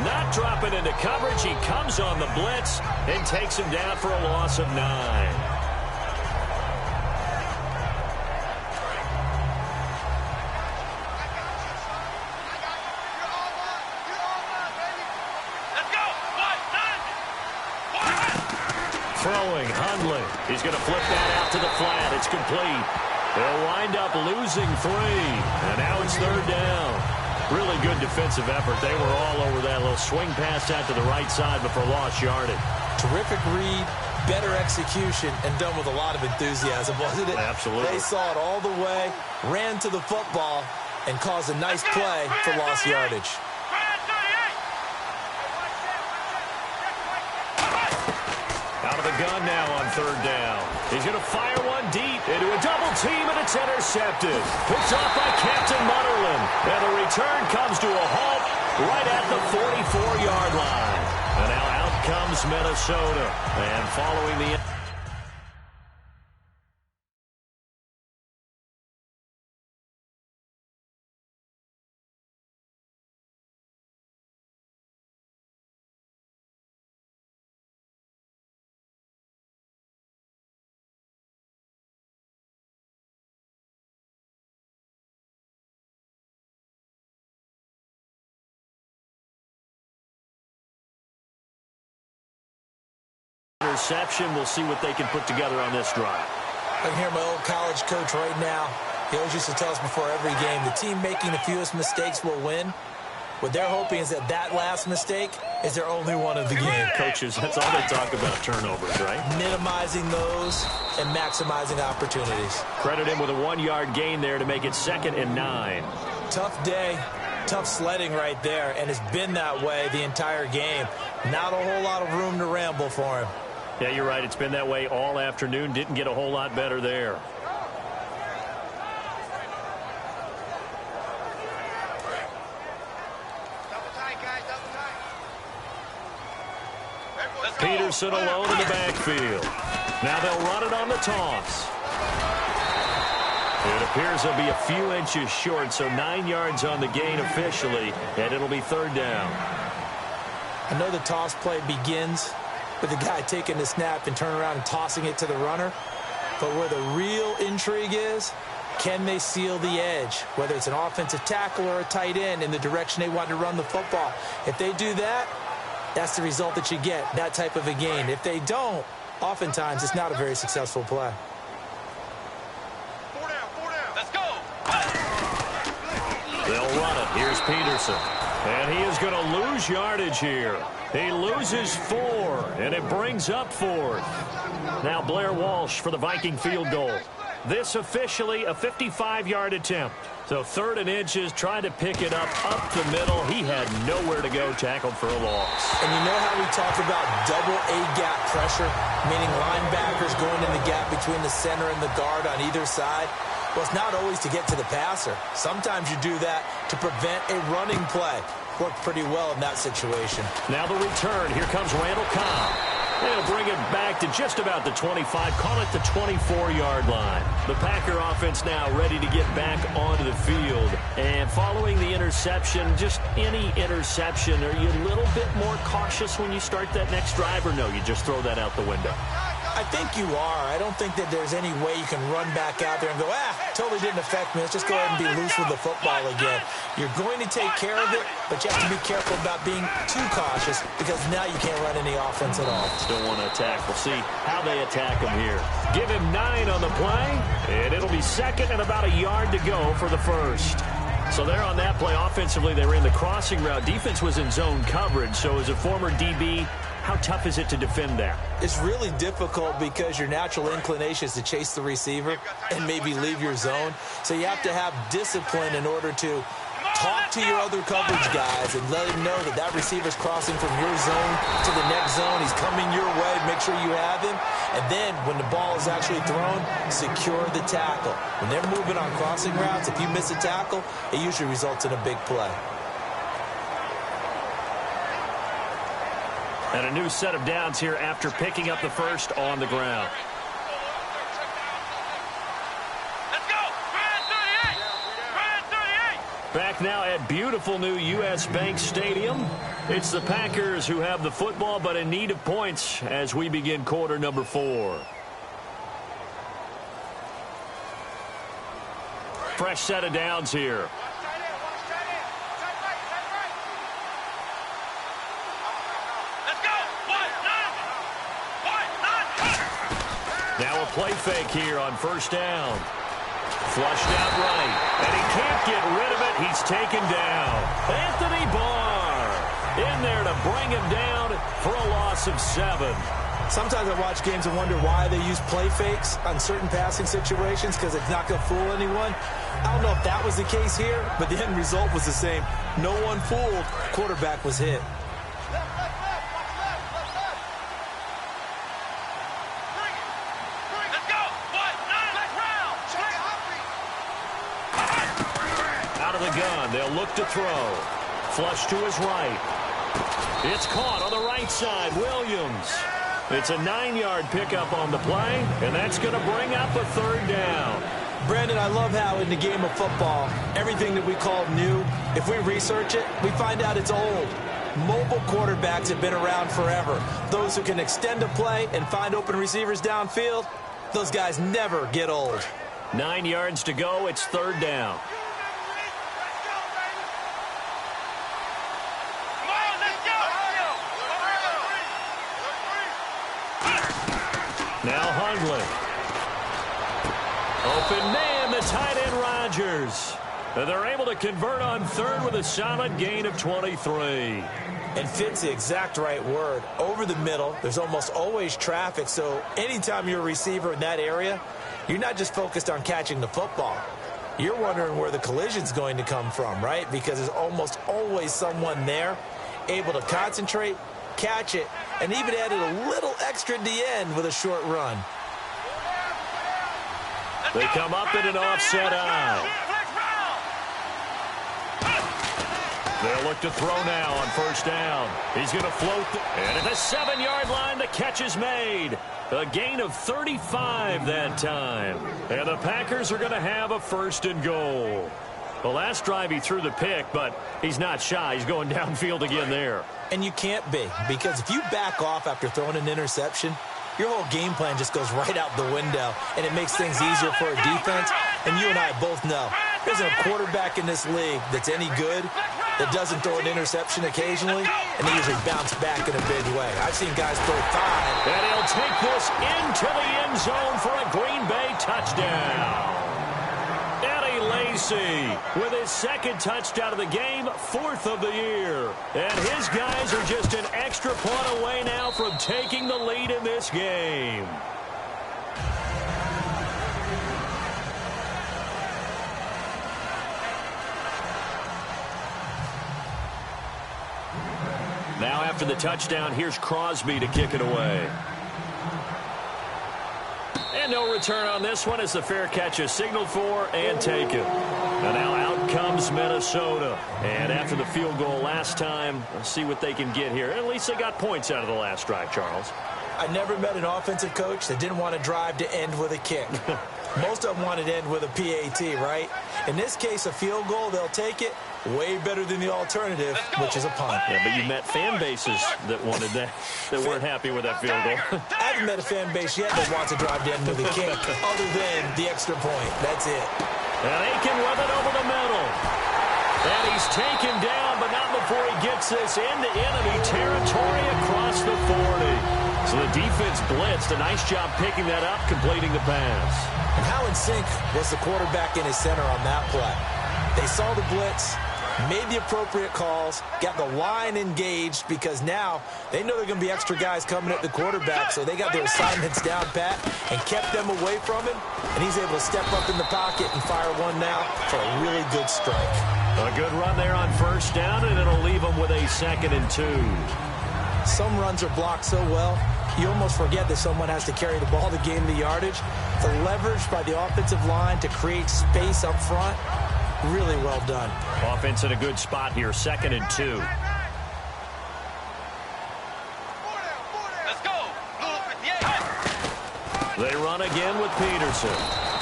not dropping into coverage. He comes on the blitz and takes him down for a loss of 9. Throwing, Hundley. He's going to flip that out to the flat. It's complete. They'll wind up losing 3. And now it's third down. Really good defensive effort. They were all over that little swing pass out to the right side before lost yardage. Terrific read, better execution, and done with a lot of enthusiasm, wasn't it? Absolutely. They saw it all the way, ran to the football, and caused a nice play for lost yardage. Out of the gun now on third down. He's going to fire one deep into a double team, and it's intercepted. Picked off by Captain Mutterland. And the return comes to a halt right at the 44-yard line. And now out comes Minnesota. And following the... interception. We'll see what they can put together on this drive. I can hear my old college coach right now. He always used to tell us before every game, the team making the fewest mistakes will win. What they're hoping is that that last mistake is their only one of the game. Coaches, that's all they talk about, turnovers, right? Minimizing those and maximizing opportunities. Credit him with a 1-yard gain there to make it 2nd and 9. Tough day, tough sledding right there, and it's been that way the entire game. Not a whole lot of room to ramble for him. Yeah, you're right. It's been that way all afternoon. Didn't get a whole lot better there. Peterson alone in the backfield. Now they'll run it on the toss. It appears they'll be a few inches short, so 9 yards on the gain officially, and it'll be third down. I know the toss play begins with the guy taking the snap and turning around and tossing it to the runner. But where the real intrigue is Can they seal the edge, whether it's an offensive tackle or a tight end, in the direction they want to run the football? If they do that, that's the result that you get, that type of a gain. If they don't, oftentimes it's not a very successful play. 4 down. Let's go. They'll run it. Here's Peterson. And he is going to lose yardage here. He loses 4, and it brings up 4th. Now Blair Walsh for the Viking field goal. This officially a 55-yard attempt. So 3rd and inches, trying to pick it up the middle. He had nowhere to go, tackled for a loss. And you know how we talk about double A-gap pressure, meaning linebackers going in the gap between the center and the guard on either side? Well, it's not always to get to the passer. Sometimes you do that to prevent a running play. Worked pretty well in that situation. Now the return. Here comes Randall Cobb. They'll bring it back to just about the 25, call it the 24-yard line. The Packer offense now ready to get back onto the field. And following the interception, just any interception, are you a little bit more cautious when you start that next drive, or no, you just throw that out the window? I think you are. I don't think that there's any way you can run back out there and go, totally didn't affect me. Let's just go ahead and be loose with the football again. You're going to take care of it, but you have to be careful about being too cautious, because now you can't run any offense at all. Don't want to attack. We'll see how they attack him here. Give him 9 on the play, and it'll be 2nd and about a yard to go for the 1st. So there on that play, offensively, they were in the crossing route. Defense was in zone coverage, so as a former DB, how tough is it to defend that? It's really difficult because your natural inclination is to chase the receiver and maybe leave your zone. So you have to have discipline in order to talk to your other coverage guys and let them know that that receiver's crossing from your zone to the next zone. He's coming your way. Make sure you have him. And then when the ball is actually thrown, secure the tackle. When they're moving on crossing routes, if you miss a tackle, it usually results in a big play. And a new set of downs here after picking up the 1st on the ground. Let's go. Brad 38. Back now at beautiful new U.S. Bank Stadium. It's the Packers who have the football, but in need of points as we begin quarter number 4. Fresh set of downs here. Now a play fake here on 1st down. Flushed out right, and he can't get rid of it. He's taken down. Anthony Barr in there to bring him down for a loss of 7. Sometimes I watch games and wonder why they use play fakes on certain passing situations, because it's not going to fool anyone. I don't know if that was the case here, but the end result was the same. No one fooled. Quarterback was hit. They'll look to throw. Flush to his right. It's caught on the right side. Williams. It's a 9-yard pickup on the play, and that's going to bring up a 3rd down. Brandon, I love how in the game of football, everything that we call new, if we research it, we find out it's old. Mobile quarterbacks have been around forever. Those who can extend a play and find open receivers downfield, those guys never get old. 9 yards to go. It's 3rd down. Now Hundley. Open man, the tight end Rodgers. And they're able to convert on 3rd with a solid gain of 23. And fit's the exact right word. Over the middle, there's almost always traffic, so anytime you're a receiver in that area, you're not just focused on catching the football. You're wondering where the collision's going to come from, right? Because there's almost always someone there able to concentrate, catch it, and even added a little extra at the end with a short run. They come up in an offset eye. They'll look to throw now on 1st down. He's going to float. And at the 7-yard line, the catch is made. A gain of 35 that time. And the Packers are going to have a 1st and goal. The last drive he threw the pick, but he's not shy. He's going downfield again there. And you can't be, because if you back off after throwing an interception, your whole game plan just goes right out the window, and it makes things easier for a defense. And you and I both know there isn't a quarterback in this league that's any good that doesn't throw an interception occasionally, and they usually bounce back in a big way. I've seen guys throw 5. And he'll take this into the end zone for a Green Bay touchdown. Eddie Lacy with his second touchdown of the game, 4th of the year. And his guys are just an extra point away now from taking the lead in this game. Now after the touchdown, here's Crosby to kick it away. And no return on this one as the fair catch is signaled for and taken. And now out comes Minnesota. And after the field goal last time, let's see what they can get here. At least they got points out of the last drive, Charles. I never met an offensive coach that didn't want to drive to end with a kick. Most of them wanted to end with a PAT, right? In this case, a field goal, they'll take it. Way better than the alternative, which is a punt. Yeah, but you met fan bases that wanted that, that weren't happy with that field goal. I haven't met a fan base yet that wants to drive to end with a kick, other than the extra point. That's it. And Aiken with it over the middle. And he's taken down, but not before he gets this into enemy territory across the 40. So the defense blitzed. A nice job picking that up, completing the pass. And how in sync was the quarterback in his center on that play? They saw the blitz, made the appropriate calls, got the line engaged, because now they know there are going to be extra guys coming at the quarterback, so they got their assignments down pat and kept them away from him, and he's able to step up in the pocket and fire one now for a really good strike. A good run there on first down, and it'll leave him with a 2nd and 2. Some runs are blocked so well, you almost forget that someone has to carry the ball to gain the yardage. The leverage by the offensive line to create space up front, really well done. Offense in a good spot here, 2nd and 2. Let's go. They run again with Peterson.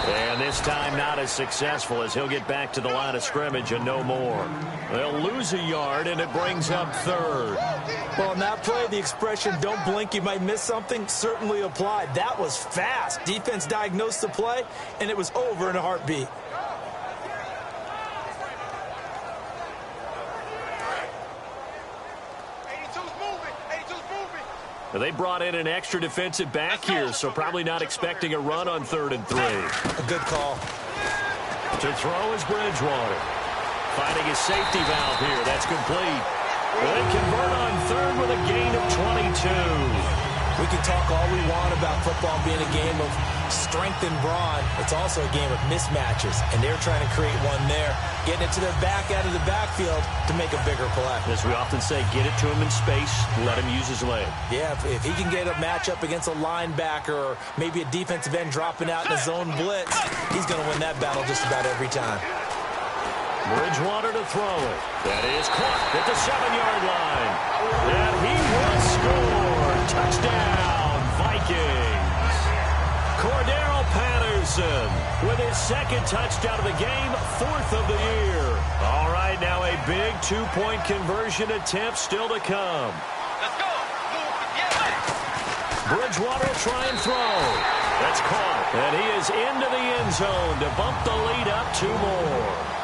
And this time not as successful as he'll get back to the line of scrimmage and no more. They'll lose a yard, and it brings up 3rd. Well, on that play, the expression, don't blink, you might miss something, certainly applied. That was fast. Defense diagnosed the play, and it was over in a heartbeat. They brought in an extra defensive back here, so probably not expecting a run on 3rd and 3. A good call. To throw is Bridgewater. Finding his safety valve here. That's complete. They convert on 3rd with a gain of 22. We can talk all we want about football being a game of strength and brawn. It's also a game of mismatches, and they're trying to create one there, getting it to their back out of the backfield to make a bigger play. As we often say, get it to him in space, let him use his leg. Yeah, if he can get a matchup against a linebacker or maybe a defensive end dropping out in a zone blitz, he's going to win that battle just about every time. Bridgewater to throw it. That is caught at the 7-yard line. And he will score. Touchdown, Vikings. Cordero Patterson with his 2nd touchdown of the game, 4th of the year. All right, now a big 2-point conversion attempt still to come. Let's go. Bridgewater will try and throw. That's caught. And he is into the end zone to bump the lead up 2 more.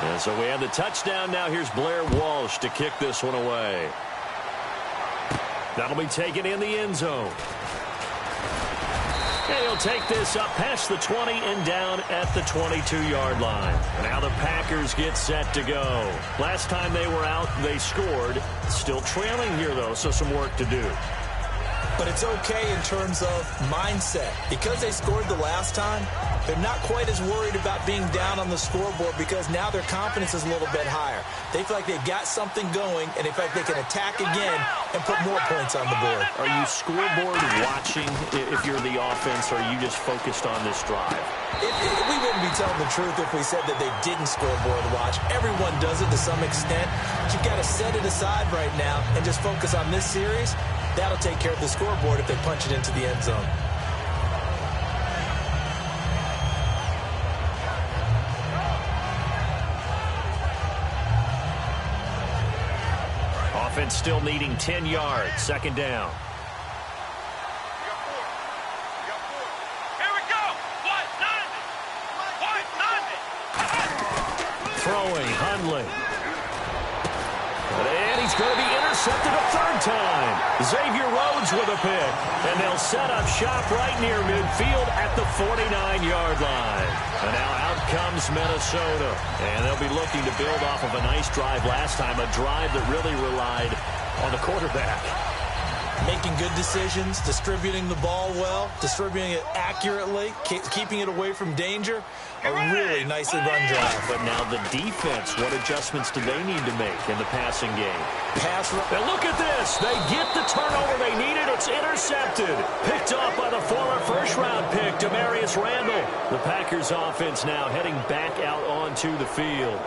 And so we have the touchdown. Now here's Blair Walsh to kick this one away. That'll be taken in the end zone. And he'll take this up past the 20 and down at the 22-yard line. Now the Packers get set to go. Last time they were out, they scored. Still trailing here, though, so some work to do. But it's okay in terms of mindset. Because they scored the last time, they're not quite as worried about being down on the scoreboard because now their confidence is a little bit higher. They feel like they've got something going, and they feel like they can attack again and put more points on the board. Are you scoreboard watching if you're the offense, or are you just focused on this drive? We wouldn't be telling the truth if we said that they didn't scoreboard watch. Everyone does it to some extent. But you've got to set it aside right now and just focus on this series. That'll take care of the scoreboard if they punch it into the end zone. offense still needing 10 yards. Second down. Here we go. Throwing, Hundley. And he's going to be intercepted a third time. Xavier Rhodes with a pick. And they'll set up shop right near midfield at the 49-yard line. And now out comes Minnesota. And they'll be looking to build off of a nice drive last time, a drive that really relied on the quarterback. Making good decisions, distributing the ball well, distributing it accurately, keeping it away from danger. A really nicely run drive. But now the defense, what adjustments do they need to make in the passing game? And look at this. They get the turnover they needed. It's intercepted. Picked off by the former first-round pick, Demarius Randall. The Packers offense now heading back out onto the field.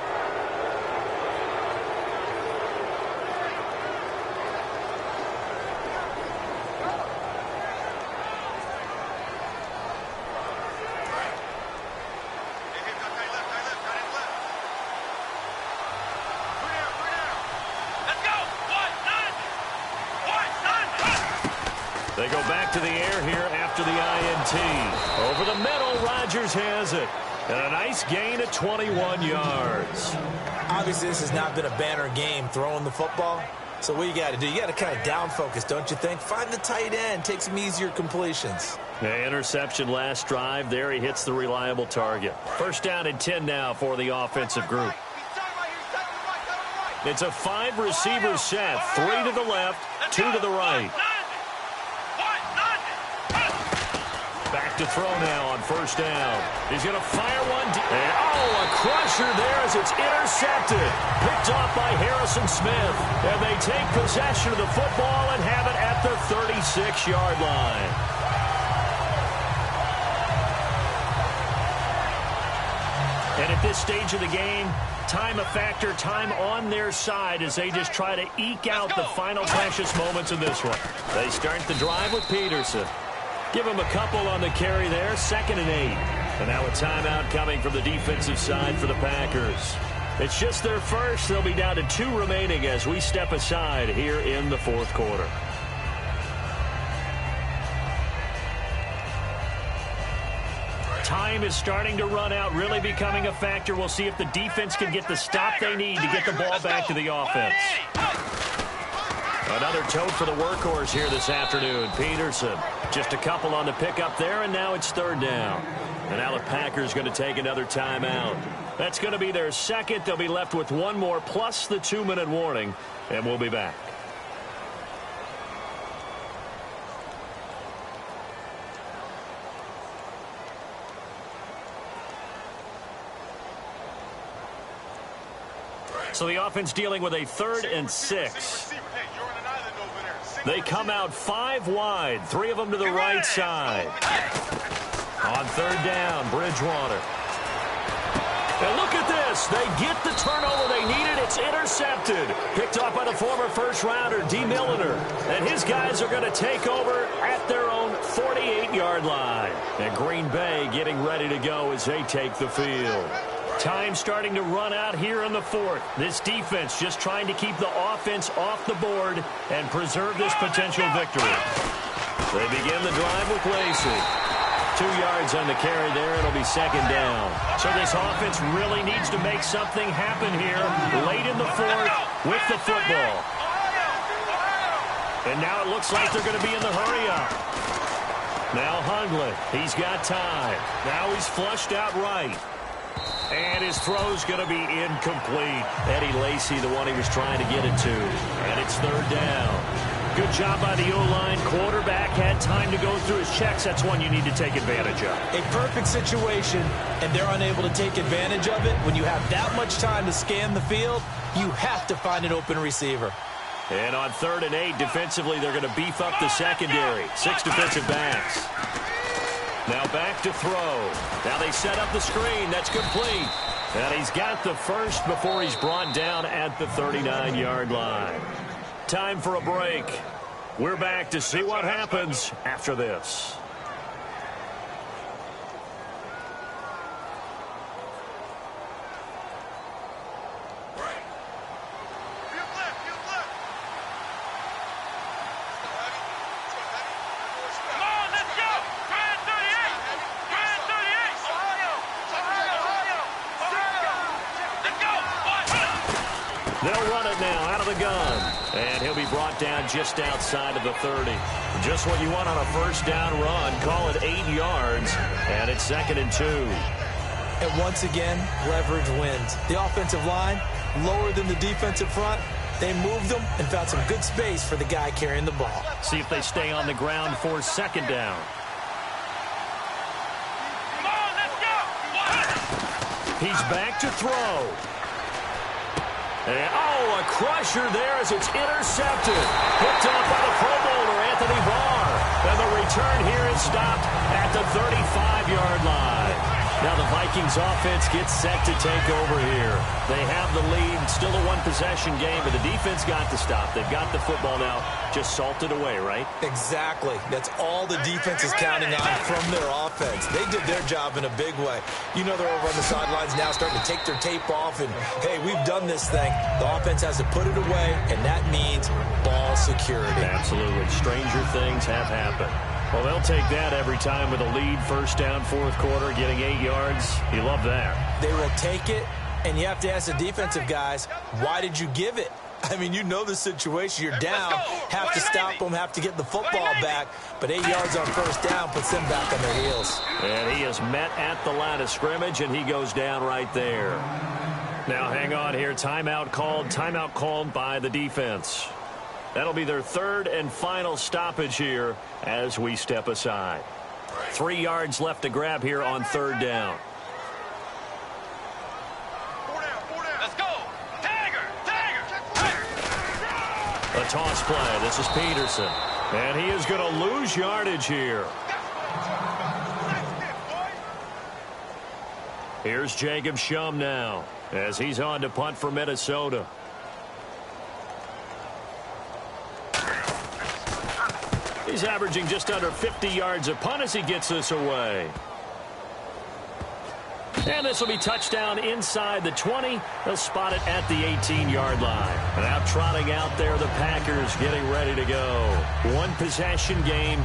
They go back to the air here after the INT. Over the middle, Rodgers has it. And a nice gain of 21 yards. Obviously, this has not been a banner game throwing the football. So what you got to do, you got to kind of down focus, don't you think? Find the tight end, take some easier completions. The interception last drive. There he hits the reliable target. First down and 10 now for the offensive group. It's a 5-receiver set. 3 to the left, 2 to the right. Back to throw now on first down. He's going to fire one. And, a crusher there as it's intercepted. Picked off by Harrison Smith. And they take possession of the football and have it at the 36-yard line. And at this stage of the game, time a factor, time on their side as they just try to eke out the final precious moments of this one. They start the drive with Peterson. Give him a couple on the carry there, 2nd and 8. And now a timeout coming from the defensive side for the Packers. It's just their first. They'll be down to 2 remaining as we step aside here in the fourth quarter. Time is starting to run out, really becoming a factor. We'll see if the defense can get the stop they need to get the ball back to the offense. Another tote for the workhorse here this afternoon, Peterson. Just a couple on the pickup there, and now it's 3rd down. And now the Packers going to take another timeout. That's going to be their second. They'll be left with one more, plus the 2-minute warning, and we'll be back. So the offense dealing with a 3rd and 6. They come out 5 wide, 3 of them to the right side. On 3rd down, Bridgewater. And look at this. They get the turnover they needed. It's intercepted. Picked off by the former first-rounder, D. Milliner. And his guys are going to take over at their own 48-yard line. And Green Bay getting ready to go as they take the field. Time starting to run out here in the fourth. This defense just trying to keep the offense off the board and preserve this potential victory. They begin the drive with Lacey. 2 yards on the carry there. It'll be 2nd down. So this offense really needs to make something happen here late in the fourth with the football. And now it looks like they're going to be in the hurry-up. Now Hundley. He's got time. Now he's flushed out right. And his throw's going to be incomplete. Eddie Lacy, the one he was trying to get it to. And it's 3rd down. Good job by the O-line. Quarterback had time to go through his checks. That's one you need to take advantage of. A perfect situation, and they're unable to take advantage of it. When you have that much time to scan the field, you have to find an open receiver. And on 3rd and 8, defensively, they're going to beef up the secondary. 6 defensive backs. Now back to throw. Now they set up the screen. That's complete. And he's got the first before he's brought down at the 39-yard line. Time for a break. We're back to see what happens after this. They'll run it now out of the gun. And he'll be brought down just outside of the 30. Just what you want on a first down run. Call it 8 yards. And it's 2nd and 2. And once again, leverage wins. The offensive line, lower than the defensive front. They moved them and found some good space for the guy carrying the ball. See if they stay on the ground for 2nd down. Come on, let's go. He's back to throw. And, a crusher there as it's intercepted. Picked off by the Pro Bowler, Anthony Barr. And the return here is stopped at the 35-yard line. Now the Vikings offense gets set to take over here. They have the lead, still a one-possession game, but the defense got to stop. They've got the football now, just salted away, right? Exactly. That's all the defense is counting on from their offense. They did their job in a big way. You know they're over on the sidelines now starting to take their tape off, and, hey, we've done this thing. The offense has to put it away, and that means ball security. Absolutely. Stranger things have happened. Well, they'll take that every time with a lead, first down, fourth quarter, getting 8 yards. You love that. They will take it, and you have to ask the defensive guys, why did you give it? I mean, you know the situation. You're down, have to stop them, have to get the football back, but 8 yards on first down puts them back on their heels. And he is met at the line of scrimmage, and he goes down right there. Now, hang on here. Timeout called by the defense. That'll be their 3rd and final stoppage here as we step aside. 3 yards left to grab here on 3rd down. Let's go. Tiger. A toss play. This is Peterson. And he is going to lose yardage here. Here's Jacob Shum now as he's on to punt for Minnesota. He's averaging just under 50 yards a punt as he gets this away. And this will be touchdown inside the 20. They'll spot it at the 18-yard line. Now trotting out there, the Packers getting ready to go. One possession game.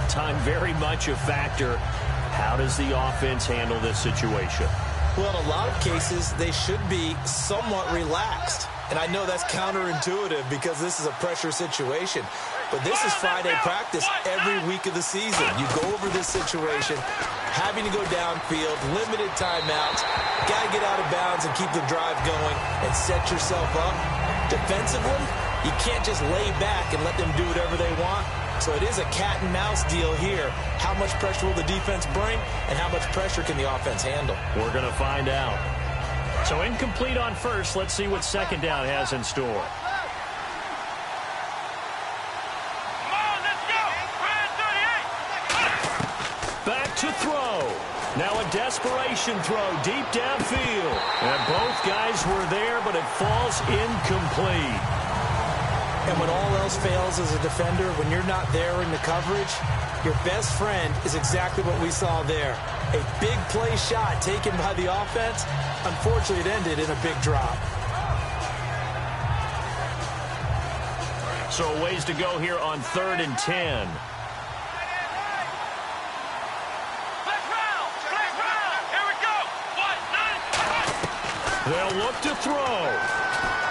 Time very much a factor. How does the offense handle this situation? Well, in a lot of cases, they should be somewhat relaxed. And I know that's counterintuitive because this is a pressure situation. But this is Friday practice every week of the season. You go over this situation, having to go downfield, limited timeouts, got to get out of bounds and keep the drive going and set yourself up. Defensively, you can't just lay back and let them do whatever they want. So it is a cat and mouse deal here. How much pressure will the defense bring and how much pressure can the offense handle? We're going to find out. So incomplete on first. Let's see what 2nd down has in store. Back to throw. Now a desperation throw deep downfield. And both guys were there, but it falls incomplete. And when all else fails as a defender, when you're not there in the coverage, your best friend is exactly what we saw there. A big play shot taken by the offense. Unfortunately, it ended in a big drop. So a ways to go here on 3rd and 10. They'll look to throw.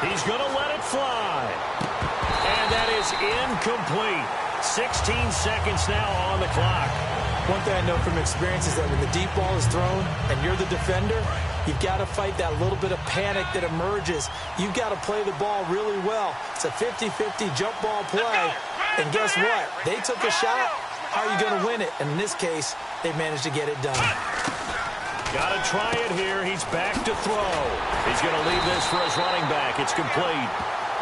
He's going to let it fly. And that is incomplete. 16 seconds now on the clock. One thing I know from experience is that when the deep ball is thrown and you're the defender, you've got to fight that little bit of panic that emerges. You've got to play the ball really well. It's a 50-50 jump ball play. And guess what? They took a shot. How are you going to win it? And in this case, they managed to get it done. Got to try it here. He's back to throw. He's going to leave this for his running back. It's complete.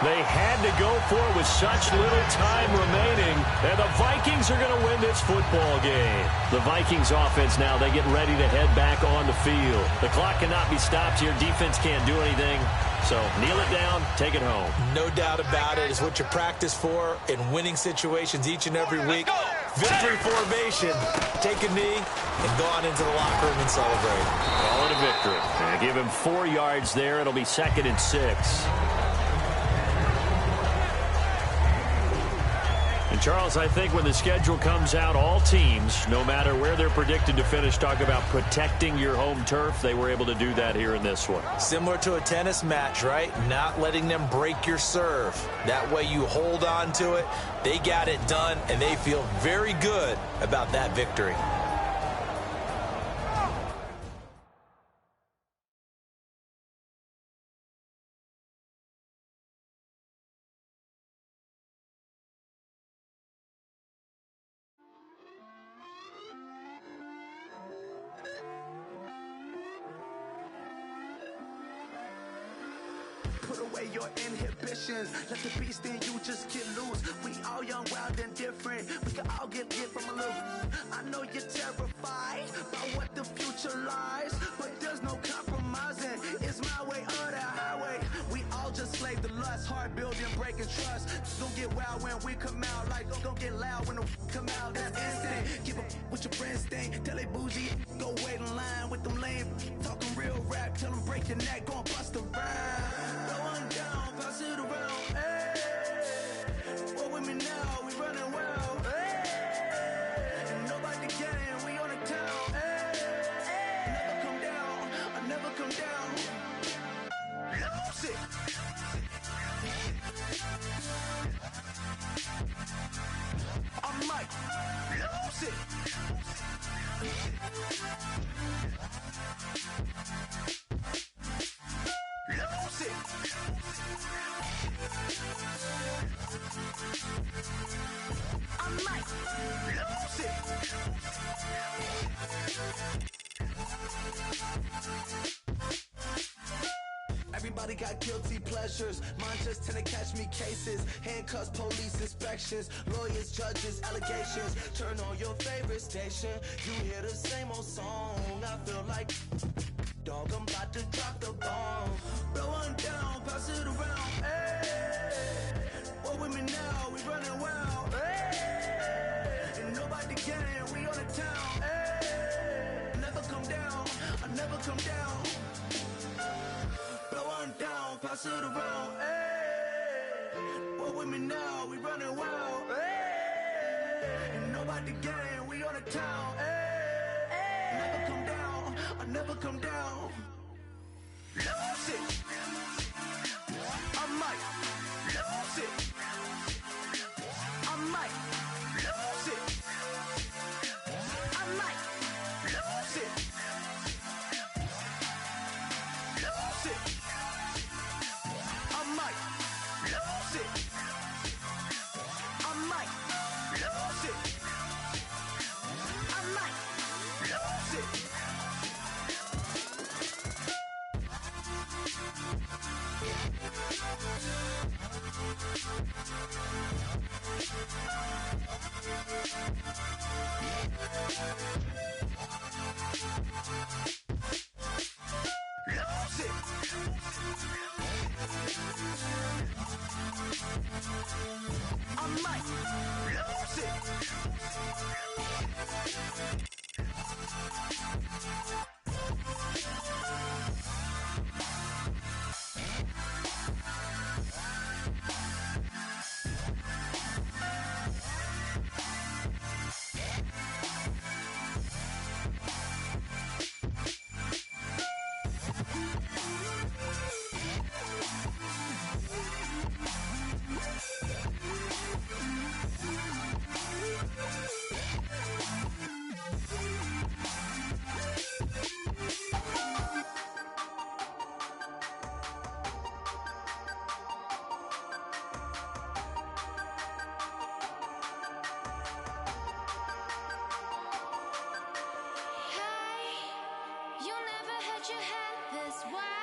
They had to go for it with such little time remaining. And the Vikings are going to win this football game. The Vikings offense now, they get ready to head back on the field. The clock cannot be stopped here. Defense can't do anything. So kneel it down, take it home. No doubt about it. It's what you practice for in winning situations each and every week. Victory formation. Take a knee and go on into the locker room and celebrate. Call it a victory. And give him 4 yards there. It'll be 2nd and 6. And Charles, I think when the schedule comes out, all teams, no matter where they're predicted to finish, talk about protecting your home turf. They were able to do that here in this one. Similar to a tennis match, right? Not letting them break your serve. That way you hold on to it. They got it done, and they feel very good about that victory. Put away your inhibitions. Let the beast in you just get loose. We all young, wild, and different. We can all get from a little. I know you're terrified by what the future lies, but there's no compromising. It's my way or the highway. We all just slave the lust, hard building, breaking trust. Don't get wild when we come out, like don't get loud when the come out. That's instant. Keep up with your friends thing. Tell they bougie, go wait in line with them lame. Talking real rap, tell them break your neck, go and bust a rhyme. Down, pass it around, hey. What with me now, we running well, hey. And nobody can, we on the town, hey. Never come down, I never come down. Lose it. I might lose it. Lose it. I might lose it. Everybody got guilty pleasures. Mine just tend to catch me cases. Handcuffs, police inspections, lawyers, judges, allegations. Turn on your favorite station. You hear the same old song. I feel like dog, I'm about to drop the bomb. Blow one down, pass it around. Hey, what with me now? We running wild. Hey, and nobody can. We on the town. Hey, never come down. I never come down. Blow one down, pass it around. Hey, what with me now? We running wild. Hey, and nobody can. We on the town. Hey, never come down. I never come down. Lose it. I might lose it. I might lose it. I might lose it. Lose it. I might lose it. I might lose it. I might lose it. Lose it. I might lose it. You never had your head this way.